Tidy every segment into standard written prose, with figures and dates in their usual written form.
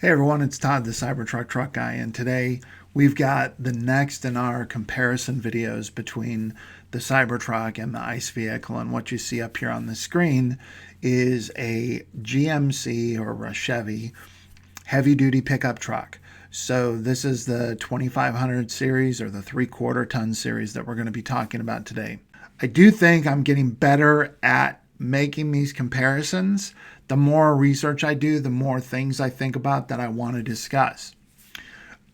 Hey everyone, it's Todd, the Cybertruck truck guy, and today we've got the next in our comparison videos between the Cybertruck and the ICE vehicle. And what you see up here on the screen is a GMC or a Chevy heavy-duty pickup truck. So this is the 2500 series or the 3/4 ton series that we're going to be talking about today. I do think I'm getting better at making these comparisons. The more research I do, the more things I think about that I want to discuss.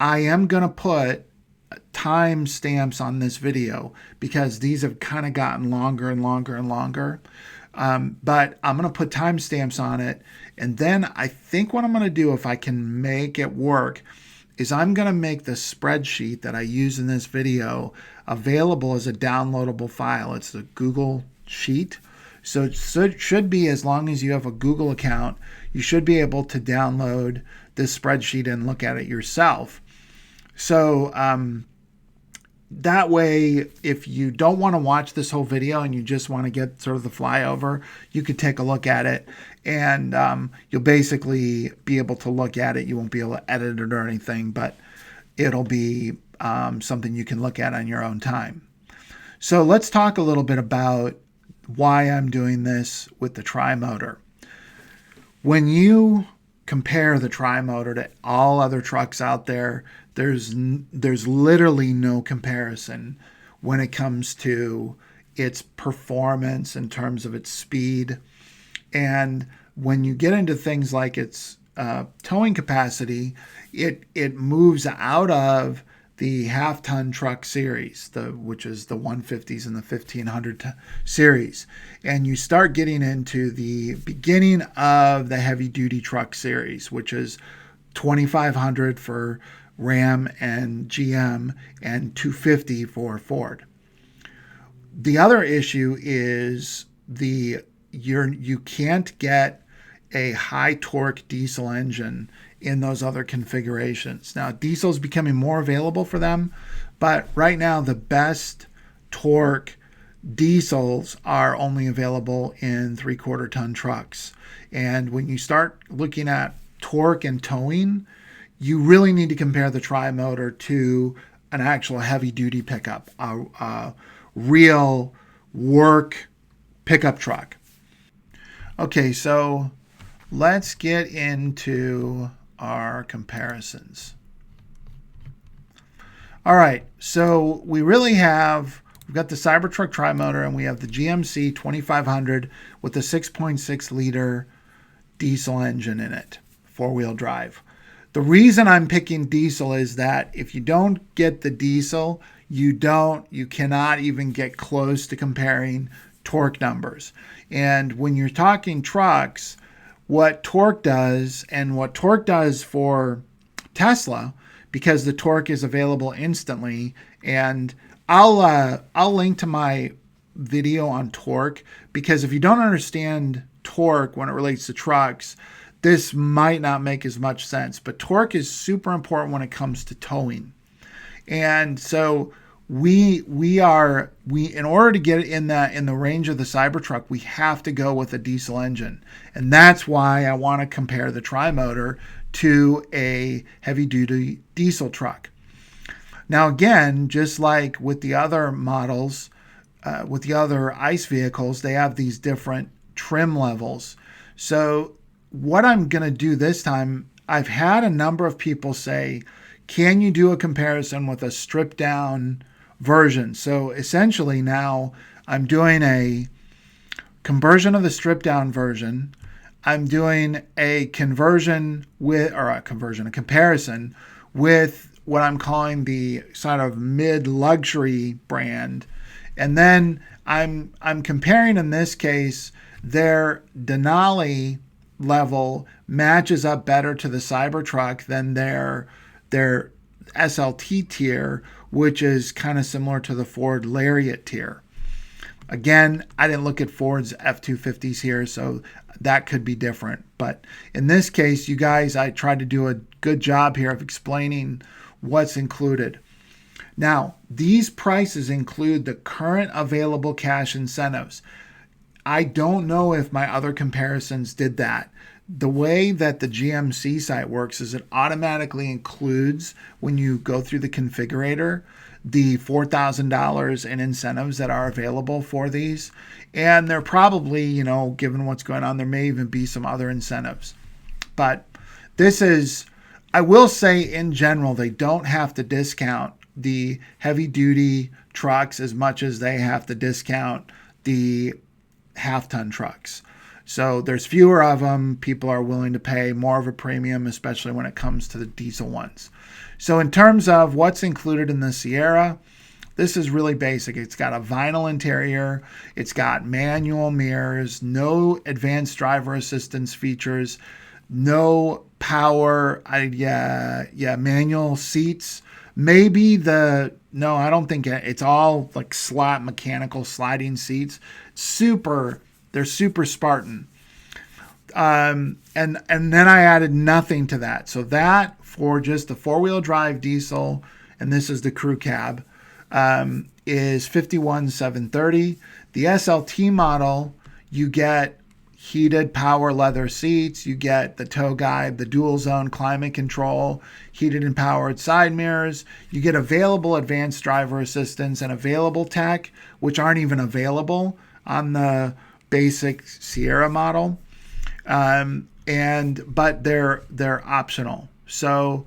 I am going to put time stamps on this video because these have kind of gotten longer and longer and longer. But I'm going to put time stamps on it. And then I think what I'm going to do, if I can make it work, is I'm going to make the spreadsheet that I use in this video available as a downloadable file. It's the Google Sheet. So it should be, as long as you have a Google account, you should be able to download this spreadsheet and look at it yourself. So that way, if you don't want to watch this whole video and you just want to get sort of the flyover, you could take a look at it, and you'll basically be able to look at it. You won't be able to edit it or anything, but it'll be something you can look at on your own time. So let's talk a little bit about why I'm doing this with the tri-motor. When you compare the tri-motor to all other trucks out there, there's literally no comparison when it comes to its performance in terms of its speed. And when you get into things like its towing capacity, it moves out of the half-ton truck series, which is the 150s and the 1500 series. And you start getting into the beginning of the heavy-duty truck series, which is 2500 for Ram and GM and 250 for Ford. The other issue is you can't get a high torque diesel engine in those other configurations. Now, diesel is becoming more available for them, but right now the best torque diesels are only available in 3/4 ton trucks. And when you start looking at torque and towing, you really need to compare the tri-motor to an actual heavy duty pickup, a real work pickup truck. Okay, so let's get into our comparisons. All right, so we've got the Cybertruck tri-motor and we have the GMC 2500 with the 6.6 liter diesel engine in it, four-wheel drive. The reason I'm picking diesel is that if you don't get the diesel, you cannot even get close to comparing torque numbers. And when you're talking trucks, what torque does for Tesla, because the torque is available instantly, and I'll link to my video on torque, because if you don't understand torque when it relates to trucks, this might not make as much sense. But torque is super important when it comes to towing. And so we in order to get it in the range of the Cybertruck, we have to go with a diesel engine. And that's why I want to compare the tri-motor to a heavy duty diesel truck. Now again, just like with the other models, with the other ICE vehicles, they have these different trim levels. So what I'm going to do this time, I've had a number of people say, can you do a comparison with a stripped down version? So essentially now I'm doing a conversion of the stripped down version. I'm doing a comparison with what I'm calling the sort of mid-luxury brand. And then I'm comparing, in this case, their Denali level matches up better to the Cybertruck than their SLT tier, which is kind of similar to the Ford Lariat tier. Again, I didn't look at Ford's F-250s here, so that could be different. But in this case, you guys, I tried to do a good job here of explaining what's included. Now, these prices include the current available cash incentives. I don't know if my other comparisons did that. The way that the GMC site works is it automatically includes, when you go through the configurator, the $4,000 in incentives that are available for these. And they're probably, given what's going on, there may even be some other incentives. But this is, I will say in general, they don't have to discount the heavy duty trucks as much as they have to discount the half-ton trucks. So there's fewer of them. People are willing to pay more of a premium, especially when it comes to the diesel ones. So in terms of what's included in the Sierra, this is really basic. It's got a vinyl interior. It's got manual mirrors, no advanced driver assistance features, no power, manual seats. No, I don't think it's all like mechanical sliding seats. They're super Spartan. And then I added nothing to that. So that for just the 4-wheel drive diesel, and this is the crew cab, is $51,730. The SLT model, you get heated power leather seats, you get the tow guide, the dual zone climate control, heated and powered side mirrors, you get available advanced driver assistance and available tech, which aren't even available on the basic Sierra model. But they're optional. So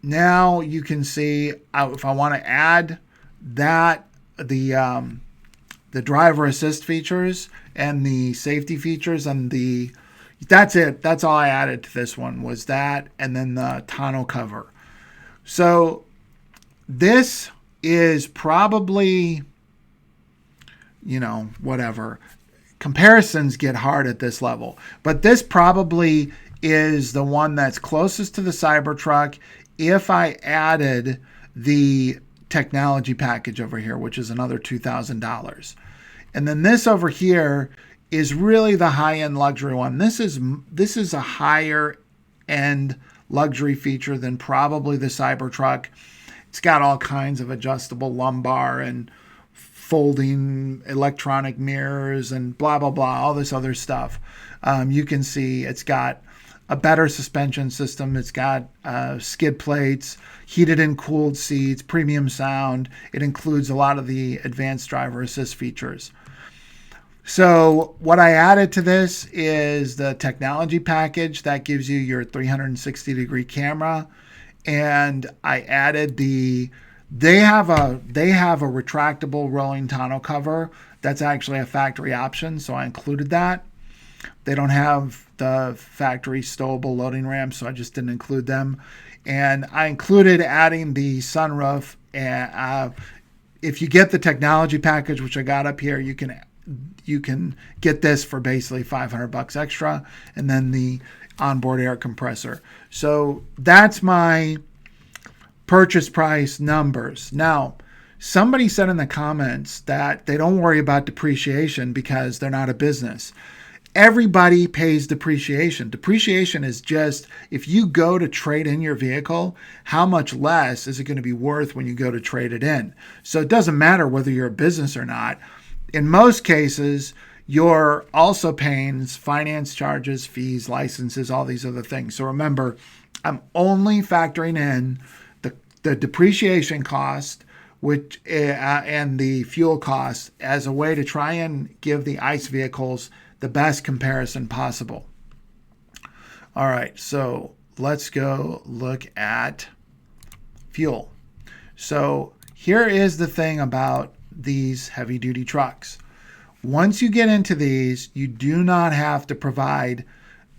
now you can see if I want to add that, the driver assist features and the safety features and that's it. That's all I added to this one, was that, and then the tonneau cover. So this is probably, whatever. Comparisons get hard at this level, but this probably is the one that's closest to the Cybertruck if I added the technology package over here, which is another $2,000. And then this over here is really the high-end luxury one. This is a higher end luxury feature than probably the Cybertruck. It's got all kinds of adjustable lumbar and folding electronic mirrors and blah, blah, blah, all this other stuff. You can see it's got a better suspension system. It's got skid plates, heated and cooled seats, premium sound. It includes a lot of the advanced driver assist features. So what I added to this is the technology package that gives you your 360-degree camera. And I added they have a retractable rolling tonneau cover that's actually a factory option, so I included that. They don't have the factory stowable loading ramps, so I just didn't include them. And I included adding the sunroof. And if you get the technology package, which I got up here, you can get this for basically $500 extra, and then the onboard air compressor. So that's my purchase price numbers. Now, somebody said in the comments that they don't worry about depreciation because they're not a business. Everybody pays depreciation. Depreciation is just, if you go to trade in your vehicle, how much less is it going to be worth when you go to trade it in? So it doesn't matter whether you're a business or not. In most cases, you're also paying finance charges, fees, licenses, all these other things. So remember, I'm only factoring in the depreciation cost, which and the fuel cost, as a way to try and give the ICE vehicles the best comparison possible. All right, so let's go look at fuel. So here is the thing about these heavy duty trucks. Once you get into these, you do not have to provide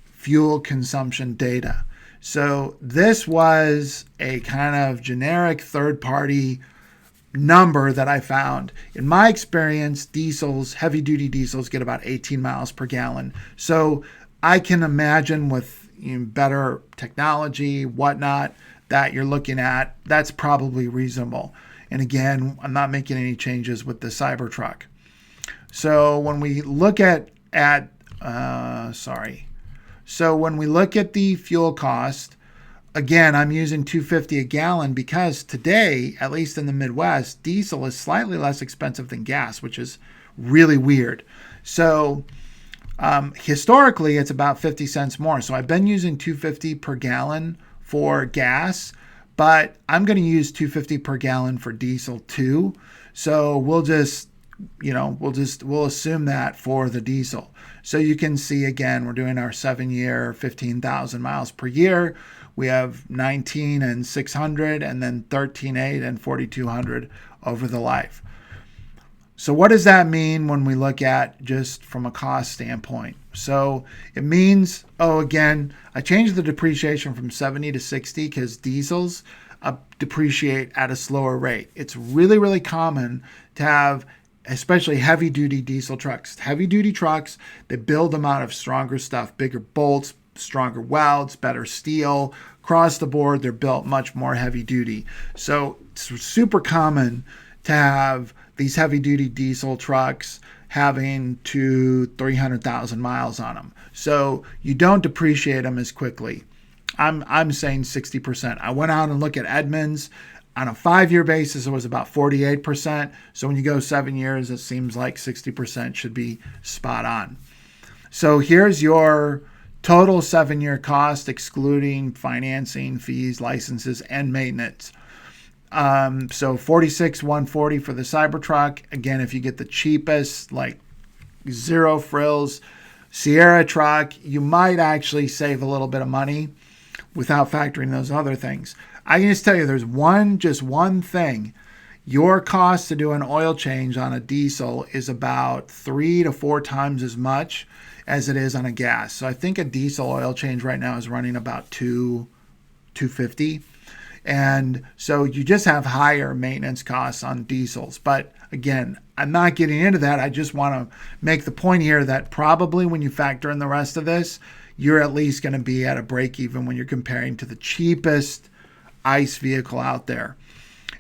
fuel consumption data. So this was a kind of generic third-party number that I found. In my experience, heavy duty diesels get about 18 miles per gallon. So I can imagine with better technology, whatnot, that you're looking at, that's probably reasonable. And again, I'm not making any changes with the Cybertruck. So when we look at when we look at the fuel cost, again, I'm using $2.50 a gallon because today, at least in the Midwest, diesel is slightly less expensive than gas, which is really weird. So Historically, it's about 50 cents more. So I've been using 250 per gallon for gas, but I'm going to use 250 per gallon for diesel too. So we'll just, we'll assume that for the diesel. So you can see again, we're doing our 7-year, 15,000 miles per year. We have 19 and 600, and then 13.8 and 4,200 over the life. So what does that mean when we look at just from a cost standpoint? So it means, again, I changed the depreciation from 70 to 60 because diesels depreciate at a slower rate. It's really, really common to have, especially heavy duty diesel trucks. Heavy duty trucks, they build them out of stronger stuff, bigger bolts, stronger welds, better steel. Across the board, they're built much more heavy duty. So it's super common to have these heavy duty diesel trucks having 300,000 miles on them. So you don't depreciate them as quickly. I'm saying 60%. I went out and looked at Edmunds. On a 5-year basis, it was about 48%. So when you go 7 years, it seems like 60% should be spot on. So here's your total 7-year cost, excluding financing, fees, licenses, and maintenance. So $46,140 for the Cybertruck. Again, if you get the cheapest, like zero frills Sierra truck, you might actually save a little bit of money without factoring those other things. I can just tell you there's just one thing. Your cost to do an oil change on a diesel is about 3 to 4 times as much as it is on a gas. So I think a diesel oil change right now is running about $250. And so you just have higher maintenance costs on diesels. But again, I'm not getting into that. I just want to make the point here that probably when you factor in the rest of this, you're at least going to be at a break even when you're comparing to the cheapest ICE vehicle out there.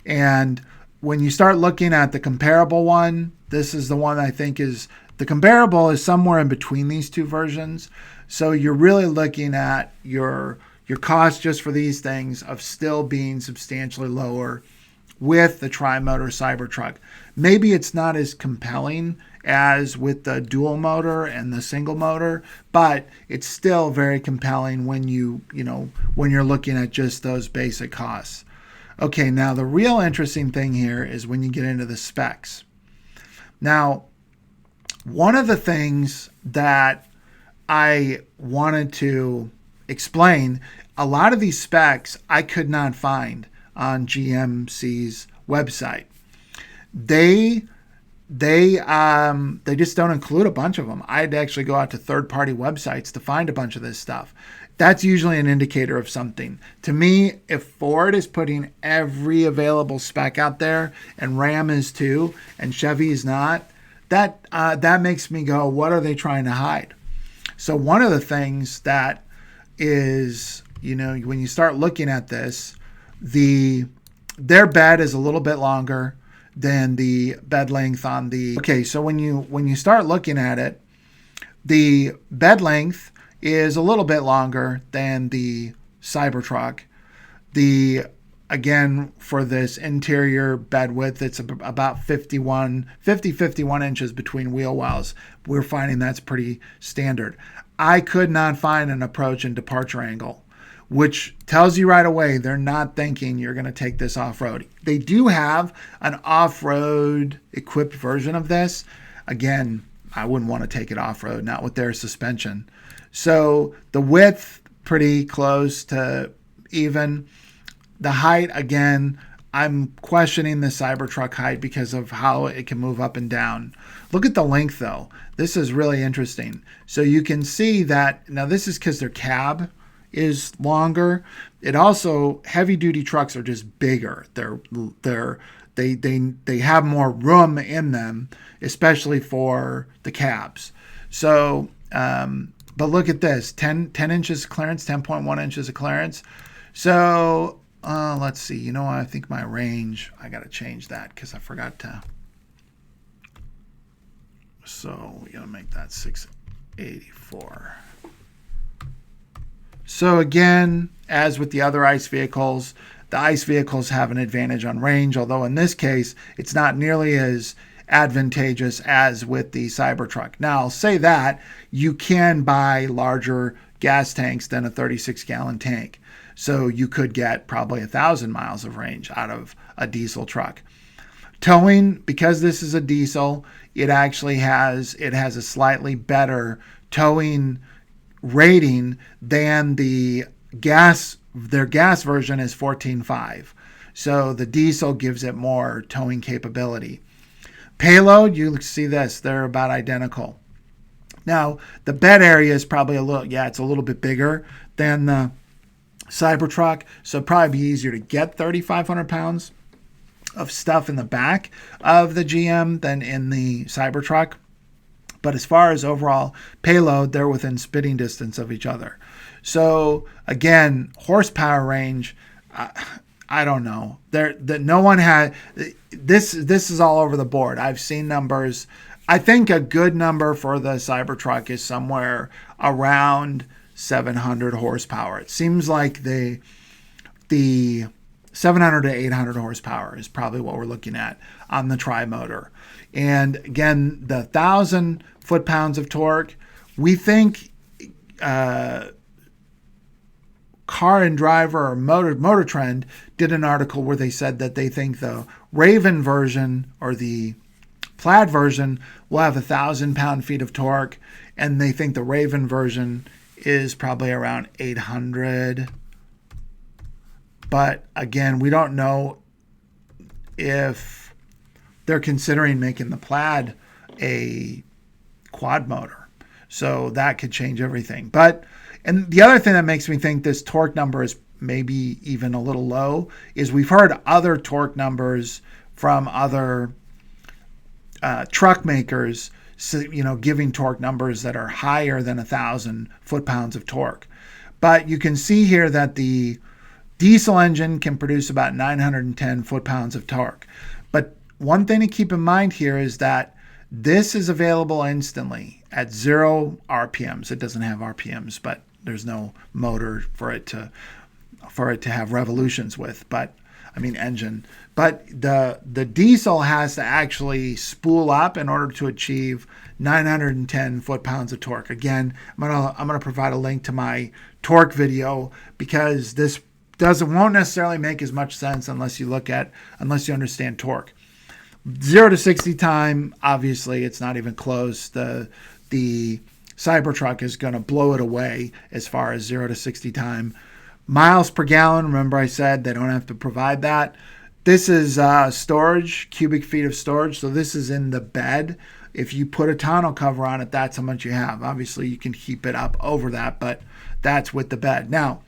And when you start looking at the comparable one, this is the one I think is the comparable is somewhere in between these two versions. So you're really looking at your cost just for these things of still being substantially lower with the tri-motor Cybertruck. Maybe it's not as compelling as with the dual motor and the single motor, but it's still very compelling when when you're looking at just those basic costs. Okay, now the real interesting thing here is when you get into the specs. Now, one of the things that I wanted to explain, a lot of these specs I could not find on GMC's website. They just don't include a bunch of them. I had to actually go out to third-party websites to find a bunch of this stuff. That's usually an indicator of something. To me, if Ford is putting every available spec out there, and Ram is too, and Chevy is not, that makes me go, what are they trying to hide? So one of the things that is, when you start looking at this, their bed is a little bit longer than the bed length on the. Okay, so when you start looking at it, the bed length is a little bit longer than the Cybertruck. Again, for this interior bed width, it's about 51 inches between wheel wells. We're finding that's pretty standard. I could not find an approach and departure angle, which tells you right away they're not thinking you're going to take this off-road. They do have an off-road equipped version of this. Again, I wouldn't want to take it off-road, not with their suspension. So the width, pretty close to even. The height, again, I'm questioning the Cybertruck height because of how it can move up and down. Look at the length, though. This is really interesting. So you can see that, now this is because their cab is longer. It also, heavy-duty trucks are just bigger. They have more room in them, especially for the cabs. So, but look at this, 10 inches of clearance, 10.1 inches of clearance. So let's see, I think my range, I got to change that because I forgot to. So we got to make that 684. So again, as with the other ICE vehicles, the ICE vehicles have an advantage on range, although in this case, it's not nearly as advantageous as with the Cybertruck. Now, I'll say that you can buy larger gas tanks than a 36-gallon tank. So you could get probably 1,000 miles of range out of a diesel truck. Towing, because this is a diesel, it actually has a slightly better towing rating than the gas. Their gas version is 14.5. So the diesel gives it more towing capability. Payload, you see this, they're about identical. Now, the bed area is probably it's a little bit bigger than the Cybertruck, so it'd probably be easier to get 3,500 pounds of stuff in the back of the GM than in the Cybertruck. But as far as overall payload, they're within spitting distance of each other. So again, horsepower range, I don't know. No one had this. This is all over the board. I've seen numbers. I think a good number for the Cybertruck is somewhere around 700 horsepower. It seems like the 700 to 800 horsepower is probably what we're looking at on the tri-motor. And again, the 1,000 foot-pounds of torque, we think Car and Driver or Motor Trend did an article where they said that they think the Raven version or the Plaid version will have 1,000 pound-feet of torque, and they think the Raven version is probably around 800. But again, we don't know if they're considering making the Plaid a quad motor. So that could change everything. And the other thing that makes me think this torque number is maybe even a little low is we've heard other torque numbers from other truck makers, giving torque numbers that are higher than 1,000 foot-pounds of torque. But you can see here that the diesel engine can produce about 910 foot-pounds of torque. But one thing to keep in mind here is that this is available instantly at 0 RPMs. It doesn't have RPMs, but there's no motor for it to have revolutions with. Engine. But the diesel has to actually spool up in order to achieve 910 foot-pounds of torque. Again, I'm gonna provide a link to my torque video because this won't necessarily make as much sense unless you understand torque. 0 to 60 time, obviously, it's not even close. The Cybertruck is going to blow it away as far as 0 to 60 time. Miles per gallon, remember I said they don't have to provide that. This is storage, cubic feet of storage, so this is in the bed. If you put a tonneau cover on it, that's how much you have. Obviously, you can keep it up over that, but that's with the bed. Now,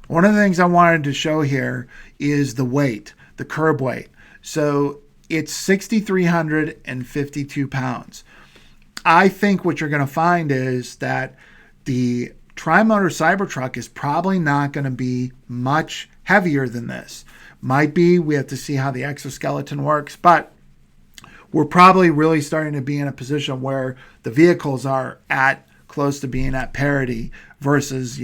one of the things I wanted to show here is the weight, the curb weight. So it's 6,352 pounds. I think what you're going to find is that the tri-motor Cybertruck is probably not going to be much heavier than this. Might be, we have to see how the exoskeleton works, but we're probably really starting to be in a position where the vehicles are at close to being at parity versus,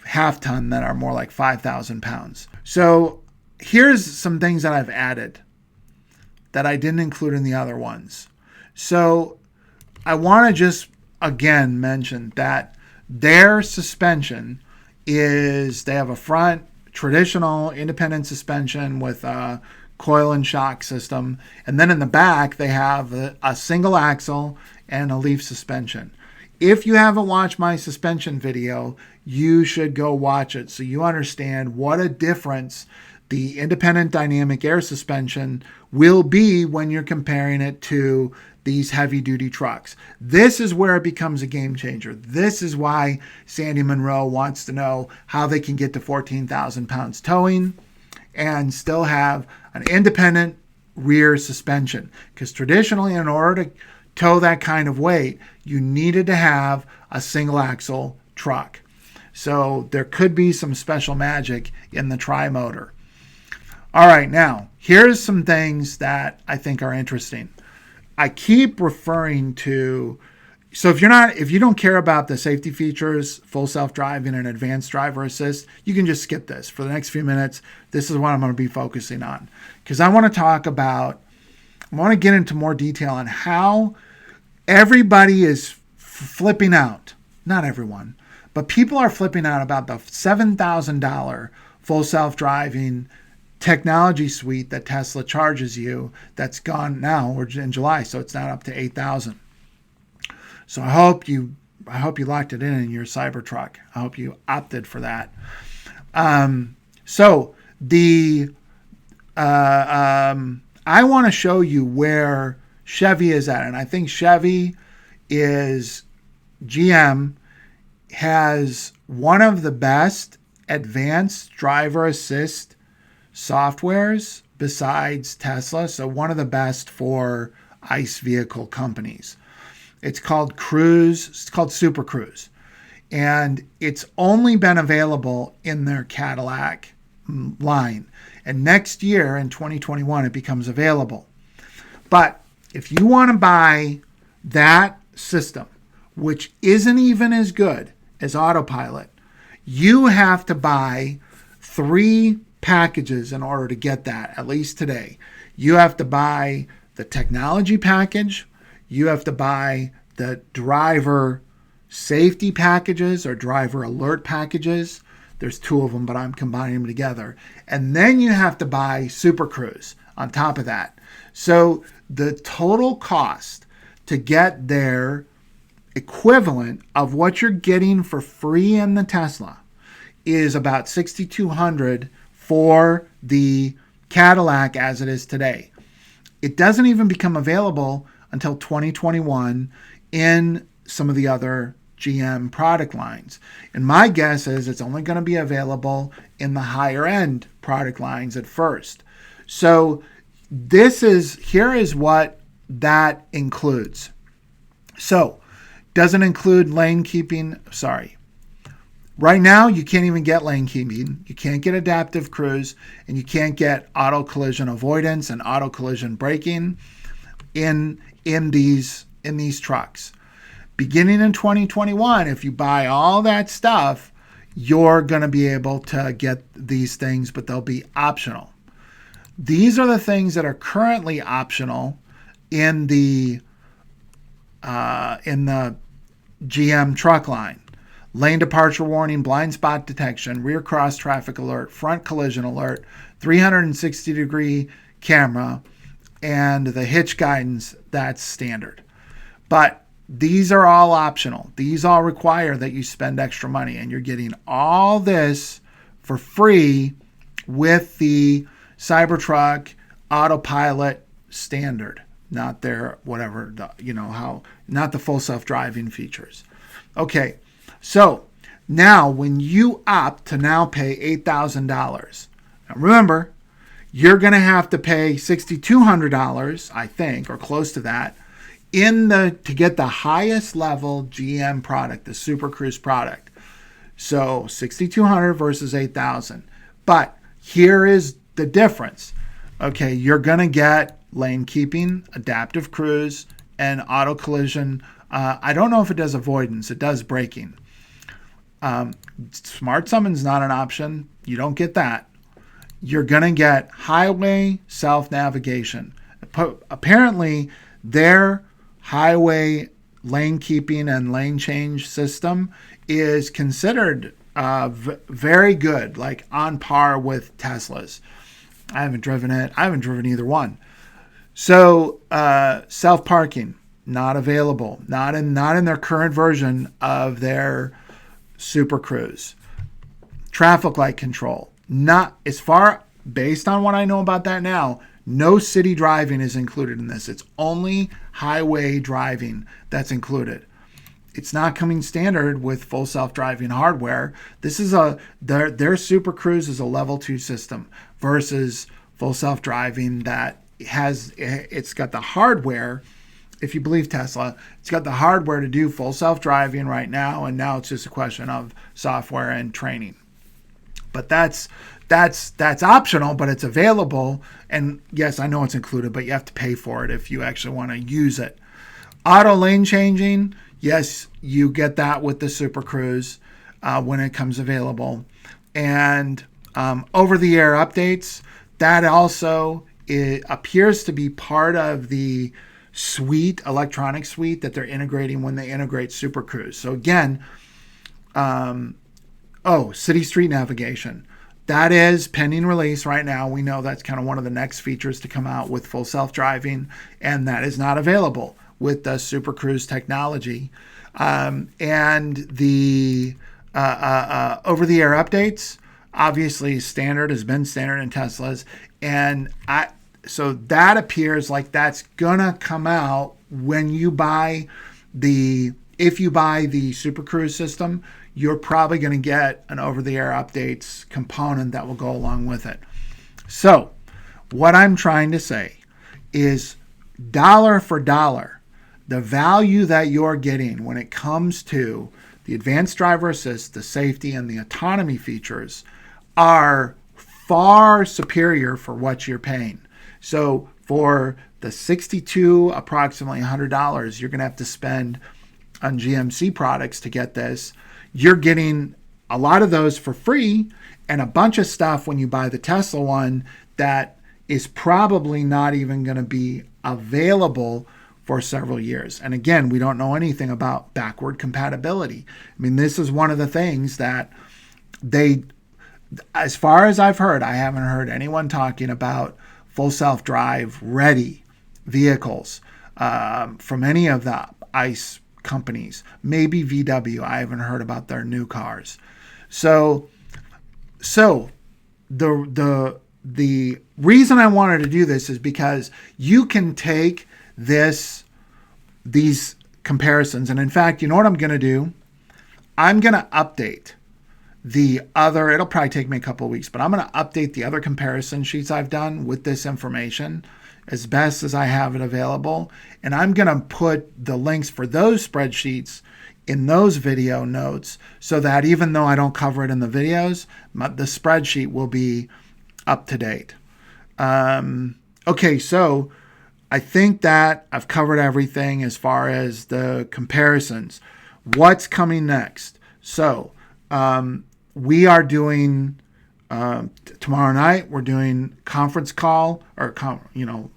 half ton that are more like 5,000 pounds. So here's some things that I've added that I didn't include in the other ones. So I want to just again mention that their suspension is, they have a front traditional independent suspension with a coil and shock system. And then in the back, they have a single axle and a leaf suspension. If you haven't watched my suspension video, you should go watch it so you understand what a difference the independent dynamic air suspension will be when you're comparing it to these heavy-duty trucks. This is where it becomes a game changer. This is why Sandy Monroe wants to know how they can get to 14,000 pounds towing and still have an independent rear suspension. Because traditionally, in order to tow that kind of weight, you needed to have a single axle truck. So there could be some special magic in the tri-motor. All right, now here's some things that I think are interesting. I keep referring to, so if you don't care about the safety features, full self-driving and advanced driver assist, you can just skip this. For the next few minutes, this is what I'm going to be focusing on. Because I want to talk about I want to get into more detail on how everybody is flipping out. Not everyone, but people are flipping out about the $7,000 full self-driving technology suite that Tesla charges you. That's gone now. We're in July, so it's not up to $8,000. So I hope you locked it in your Cybertruck. I hope you opted for that. So the I want to show you where Chevy is at, and I think Chevy is GM has one of the best advanced driver assist softwares besides Tesla. So one of the best for ICE vehicle companies. It's called Cruise. It's called Super Cruise. And it's only been available in their Cadillac line. And next year in 2021, it becomes available. But if you want to buy that system, which isn't even as good as Autopilot, you have to buy 3 packages in order to get that, at least today. You have to buy the technology package, you have to buy the driver safety packages or driver alert packages. There's 2 of them, but I'm combining them together. And then you have to buy Super Cruise on top of that. So the total cost to get their equivalent of what you're getting for free in the Tesla is about $6,200 for the Cadillac as it is today. It doesn't even become available until 2021 in some of the other GM product lines. And my guess is it's only going to be available in the higher end product lines at first. So here is what that includes. So doesn't include lane keeping. Sorry. Right now, you can't even get lane keeping. You can't get adaptive cruise, and you can't get auto collision avoidance and auto collision braking in these trucks. Beginning in 2021, if you buy all that stuff, you're going to be able to get these things, but they'll be optional. These are the things that are currently optional in the GM truck line. Lane departure warning, blind spot detection, rear cross traffic alert, front collision alert, 360-degree camera, and the hitch guidance, that's standard. But these are all optional. These all require that you spend extra money, and you're getting all this for free with the Cybertruck Autopilot standard, not their whatever, not the full self-driving features. Okay, so now when you opt to now pay $8,000, now remember, you're going to have to pay $6,200, I think, or close to that, to get the highest level GM product, the Super Cruise product. So $6,200 versus $8,000. But here is the difference. Okay, you're going to get lane keeping, adaptive cruise, and auto collision. I don't know if it does avoidance. It does braking. Smart summon's not an option. You don't get that. You're going to get highway self-navigation. Apparently, their highway lane keeping and lane change system is considered very good, like on par with Tesla's. I haven't driven it. I haven't driven either one. So self-parking, not available. Not in their current version of their Super Cruise. Traffic light control, not as far, based on what I know about that now, no city driving is included in this. It's only highway driving that's included. It's not coming standard with full self-driving hardware. This is their Super Cruise is a level 2 system versus full self-driving that it's got the hardware. If you believe Tesla, it's got the hardware to do full self-driving right now, and now it's just a question of software and training. But that's optional, but it's available. And yes, I know it's included, but you have to pay for it if you actually want to use it. Auto lane changing, yes, you get that with the Super Cruise when it comes available. And over-the-air updates, that also it appears to be part of the electronic suite that they're integrating when they integrate Super Cruise. So again, city street navigation. That is pending release right now. We know that's kind of one of the next features to come out with full self-driving, and that is not available with the Super Cruise technology. And the over-the-air updates, obviously standard, has been standard in Teslas. And so that appears like that's gonna come out when you buy if you buy the Super Cruise system, you're probably going to get an over-the-air updates component that will go along with it. So what I'm trying to say is, dollar for dollar, the value that you're getting when it comes to the advanced driver assist, the safety, and the autonomy features are far superior for what you're paying. So for the approximately $100 you're going to have to spend on GMC products to get this, you're getting a lot of those for free, and a bunch of stuff when you buy the Tesla one that is probably not even going to be available for several years. And again, we don't know anything about backward compatibility. I mean, this is one of the things that as far as I've heard, I haven't heard anyone talking about full self-drive ready vehicles from any of the ICE companies. Maybe VW. I haven't heard about their new cars. So the reason I wanted to do this is because you can take these comparisons, and in fact, you know what I'm going to do? I'm going to update it'll probably take me a couple of weeks, but I'm going to update the other comparison sheets I've done with this information as best as I have it available. And I'm going to put the links for those spreadsheets in those video notes so that even though I don't cover it in the videos, the spreadsheet will be up to date. Okay, so I think that I've covered everything as far as the comparisons. What's coming next? So we are doing tomorrow night, we're doing conference call or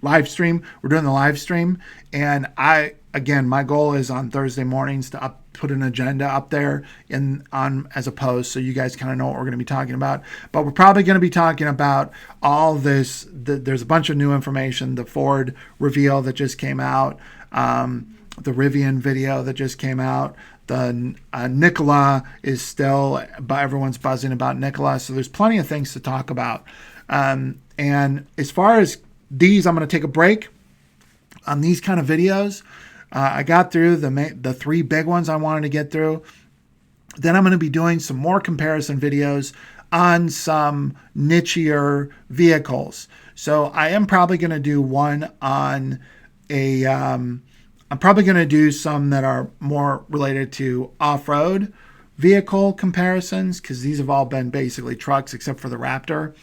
live stream. We're doing the live stream, and my goal is on Thursday mornings to put an agenda up there as a post, so you guys kind of know what we're going to be talking about. But we're probably going to be talking about all this. There's a bunch of new information. The Ford reveal that just came out, the Rivian video that just came out. The Nikola is still, everyone's buzzing about Nikola. So there's plenty of things to talk about. And as far as these, I'm going to take a break on these kind of videos. I got through the three big ones I wanted to get through. Then I'm going to be doing some more comparison videos on some nichier vehicles. So I am probably going to do one on I'm probably going to do some that are more related to off-road vehicle comparisons, because these have all been basically trucks except for the Raptor.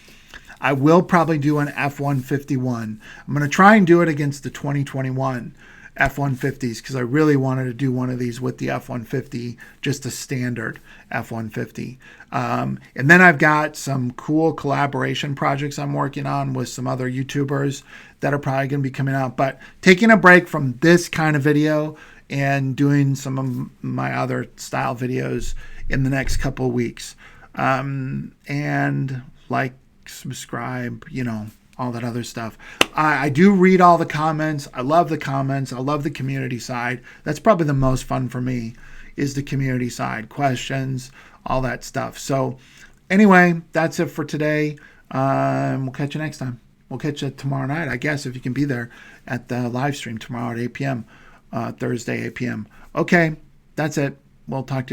I will probably do an F-150 one. I'm going to try and do it against the 2021 F-150s, because I really wanted to do one of these with the F-150, just a standard F-150. And then I've got some cool collaboration projects I'm working on with some other YouTubers that are probably going to be coming out. But taking a break from this kind of video and doing some of my other style videos in the next couple of weeks. And like, subscribe, all that other stuff. I do read all the comments. I love the comments. I love the community side. That's probably the most fun for me, is the community side, questions, all that stuff. So anyway, that's it for today. We'll catch you next time. We'll catch you tomorrow night, I guess, if you can be there at the live stream tomorrow at 8 p.m., Thursday, 8 p.m. Okay, that's it. We'll talk to you later.